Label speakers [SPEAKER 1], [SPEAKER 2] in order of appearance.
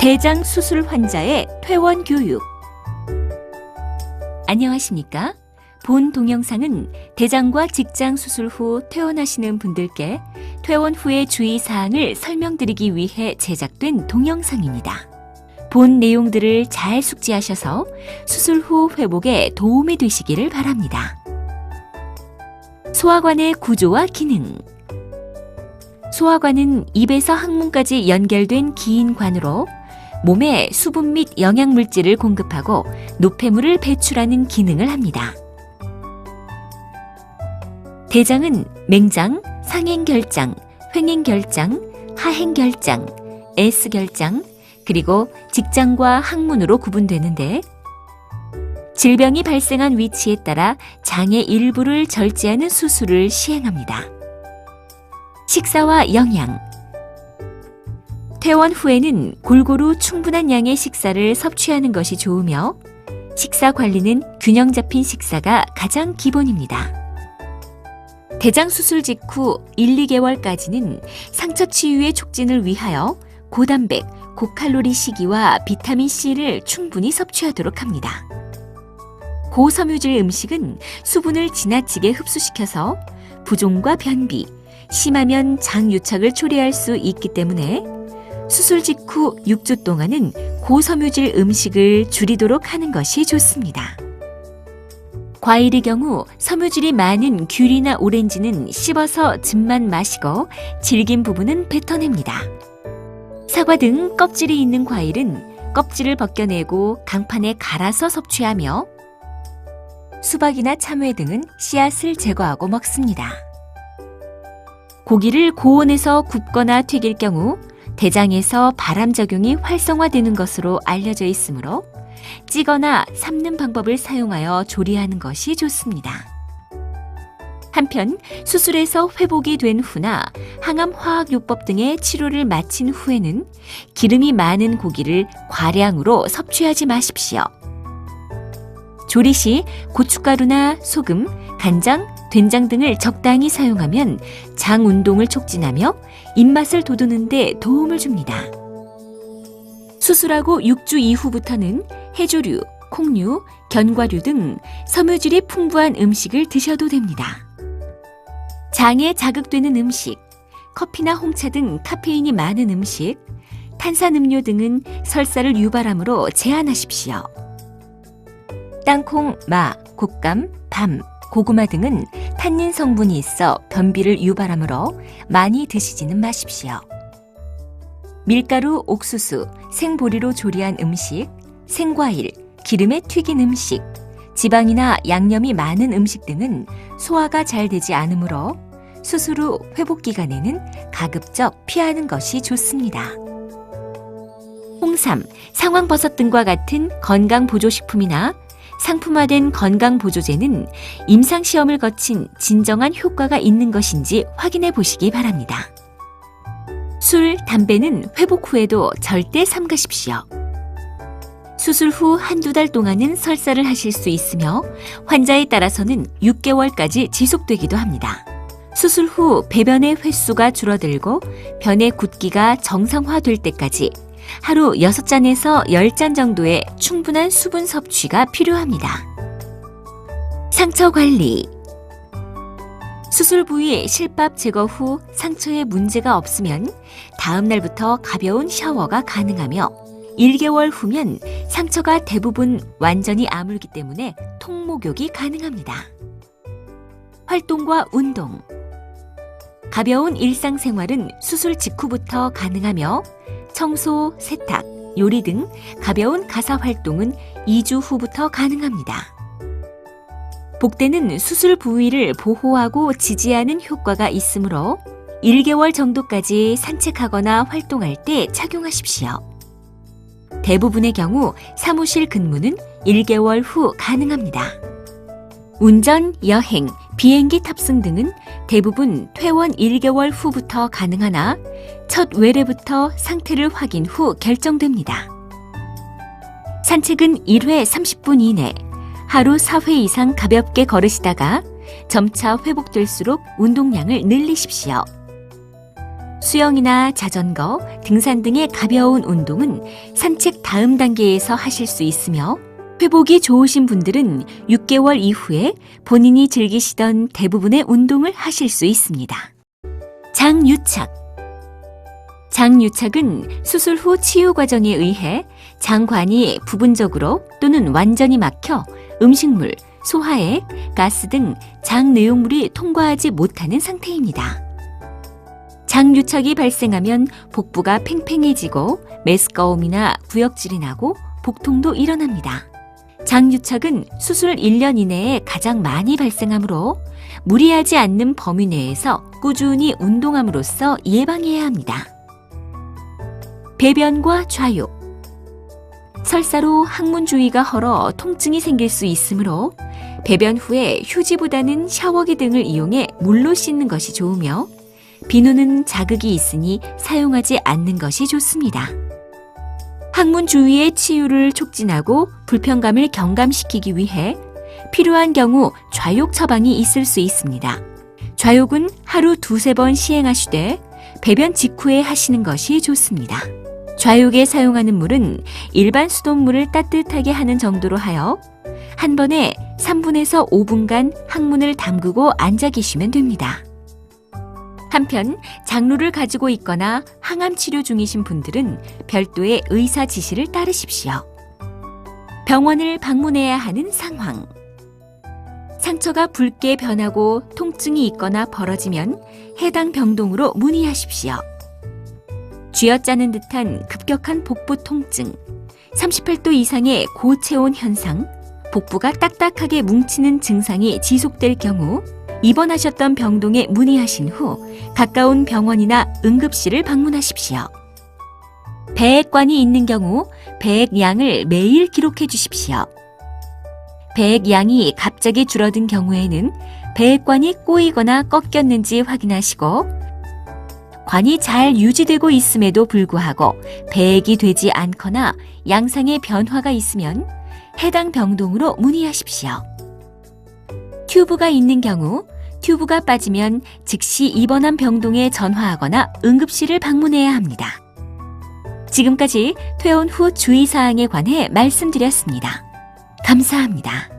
[SPEAKER 1] 대장 수술 환자의 퇴원 교육. 안녕하십니까? 본 동영상은 대장과 직장 수술 후 퇴원하시는 분들께 퇴원 후의 주의사항을 설명드리기 위해 제작된 동영상입니다. 본 내용들을 잘 숙지하셔서 수술 후 회복에 도움이 되시기를 바랍니다. 소화관의 구조와 기능. 소화관은 입에서 항문까지 연결된 긴 관으로 몸에 수분 및 영양물질을 공급하고 노폐물을 배출하는 기능을 합니다. 대장은 맹장, 상행결장, 횡행결장, 하행결장, S결장, 그리고 직장과 항문으로 구분되는데 질병이 발생한 위치에 따라 장의 일부를 절제하는 수술을 시행합니다. 식사와 영양. 퇴원 후에는 골고루 충분한 양의 식사를 섭취하는 것이 좋으며 식사 관리는 균형 잡힌 식사가 가장 기본입니다. 대장 수술 직후 1, 2개월까지는 상처 치유의 촉진을 위하여 고단백, 고칼로리 식이와 비타민C를 충분히 섭취하도록 합니다. 고섬유질 음식은 수분을 지나치게 흡수시켜서 부종과 변비, 심하면 장유착을 초래할 수 있기 때문에 수술 직후 6주 동안은 고섬유질 음식을 줄이도록 하는 것이 좋습니다. 과일의 경우 섬유질이 많은 귤이나 오렌지는 씹어서 즙만 마시고 질긴 부분은 뱉어냅니다. 사과 등 껍질이 있는 과일은 껍질을 벗겨내고 강판에 갈아서 섭취하며 수박이나 참외 등은 씨앗을 제거하고 먹습니다. 고기를 고온에서 굽거나 튀길 경우 대장에서 발암작용이 활성화되는 것으로 알려져 있으므로 찌거나 삶는 방법을 사용하여 조리하는 것이 좋습니다. 한편 수술에서 회복이 된 후나 항암화학요법 등의 치료를 마친 후에는 기름이 많은 고기를 과량으로 섭취하지 마십시오. 조리 시 고춧가루나 소금, 간장, 된장 등을 적당히 사용하면 장 운동을 촉진하며 입맛을 돋우는 데 도움을 줍니다. 수술하고 6주 이후부터는 해조류, 콩류, 견과류 등 섬유질이 풍부한 음식을 드셔도 됩니다. 장에 자극되는 음식, 커피나 홍차 등 카페인이 많은 음식, 탄산음료 등은 설사를 유발하므로 제한하십시오. 땅콩, 마, 곶감, 밤, 고구마 등은 탄닌 성분이 있어 변비를 유발하므로 많이 드시지는 마십시오. 밀가루, 옥수수, 생보리로 조리한 음식, 생과일, 기름에 튀긴 음식, 지방이나 양념이 많은 음식 등은 소화가 잘 되지 않으므로 수술 후 회복 기간에는 가급적 피하는 것이 좋습니다. 홍삼, 상황버섯 등과 같은 건강보조식품이나 상품화된 건강보조제는 임상시험을 거친 진정한 효과가 있는 것인지 확인해 보시기 바랍니다. 술, 담배는 회복 후에도 절대 삼가십시오. 수술 후 한두 달 동안은 설사를 하실 수 있으며 환자에 따라서는 6개월까지 지속되기도 합니다. 수술 후 배변의 횟수가 줄어들고 변의 굳기가 정상화될 때까지 하루 6잔에서 10잔 정도의 충분한 수분 섭취가 필요합니다. 상처 관리. 수술 부위 실밥 제거 후 상처에 문제가 없으면 다음 날부터 가벼운 샤워가 가능하며 1개월 후면 상처가 대부분 완전히 아물기 때문에 통목욕이 가능합니다. 활동과 운동. 가벼운 일상생활은 수술 직후부터 가능하며 청소, 세탁, 요리 등 가벼운 가사활동은 2주 후부터 가능합니다. 복대는 수술 부위를 보호하고 지지하는 효과가 있으므로 1개월 정도까지 산책하거나 활동할 때 착용하십시오. 대부분의 경우 사무실 근무는 1개월 후 가능합니다. 운전, 여행, 비행기 탑승 등은 대부분 퇴원 1개월 후부터 가능하나 첫 외래부터 상태를 확인 후 결정됩니다. 산책은 1회 30분 이내, 하루 4회 이상 가볍게 걸으시다가 점차 회복될수록 운동량을 늘리십시오. 수영이나 자전거, 등산 등의 가벼운 운동은 산책 다음 단계에서 하실 수 있으며 회복이 좋으신 분들은 6개월 이후에 본인이 즐기시던 대부분의 운동을 하실 수 있습니다. 장유착. 장유착은 수술 후 치유 과정에 의해 장관이 부분적으로 또는 완전히 막혀 음식물, 소화액, 가스 등 장 내용물이 통과하지 못하는 상태입니다. 장유착이 발생하면 복부가 팽팽해지고 메스꺼움이나 구역질이 나고 복통도 일어납니다. 장유착은 수술 1년 이내에 가장 많이 발생하므로 무리하지 않는 범위 내에서 꾸준히 운동함으로써 예방해야 합니다. 배변과 좌욕. 설사로 항문 주위가 헐어 통증이 생길 수 있으므로 배변 후에 휴지보다는 샤워기 등을 이용해 물로 씻는 것이 좋으며 비누는 자극이 있으니 사용하지 않는 것이 좋습니다. 항문 주위의 치유를 촉진하고 불편감을 경감시키기 위해 필요한 경우 좌욕 처방이 있을 수 있습니다. 좌욕은 하루 2-3번 시행하시되 배변 직후에 하시는 것이 좋습니다. 좌욕에 사용하는 물은 일반 수돗물을 따뜻하게 하는 정도로 하여 한 번에 3분에서 5분간 항문을 담그고 앉아 계시면 됩니다. 한편 장루를 가지고 있거나 항암 치료 중이신 분들은 별도의 의사 지시를 따르십시오. 병원을 방문해야 하는 상황. 상처가 붉게 변하고 통증이 있거나 벌어지면 해당 병동으로 문의하십시오. 쥐어짜는 듯한 급격한 복부 통증, 38도 이상의 고체온 현상, 복부가 딱딱하게 뭉치는 증상이 지속될 경우 입원하셨던 병동에 문의하신 후 가까운 병원이나 응급실을 방문하십시오. 배액관이 있는 경우 배액량을 매일 기록해 주십시오. 배액량이 갑자기 줄어든 경우에는 배액관이 꼬이거나 꺾였는지 확인하시고 관이 잘 유지되고 있음에도 불구하고 배액이 되지 않거나 양상의 변화가 있으면 해당 병동으로 문의하십시오. 튜브가 있는 경우 튜브가 빠지면 즉시 입원한 병동에 전화하거나 응급실을 방문해야 합니다. 지금까지 퇴원 후 주의사항에 관해 말씀드렸습니다. 감사합니다.